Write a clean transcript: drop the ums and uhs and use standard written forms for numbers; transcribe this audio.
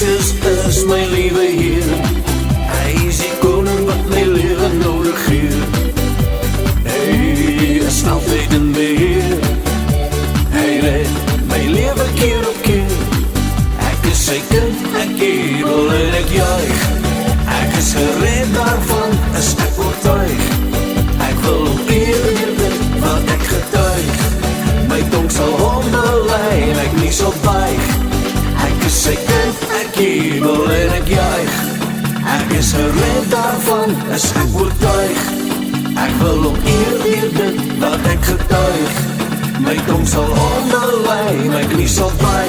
Jezus is my liewe Heer, hy is die koning wat my lewe nodig heeft. Hy is altyd in beheer, hy red my lewe keer op keer. Ek is sy kind, ek jubel en ek juig. Ek is gered, daarvan is ek oortuig. Ek wil op eer dit wat ek getuig. My tong sal hom belei en ek nie sal buig. Ek is sy kind, ek jubel en ek juig. Ek is gered, daarvan is ek oortuig. Ek wil op eer dit wat ek getuig. My tong sal hom belei en ek nie sal buig.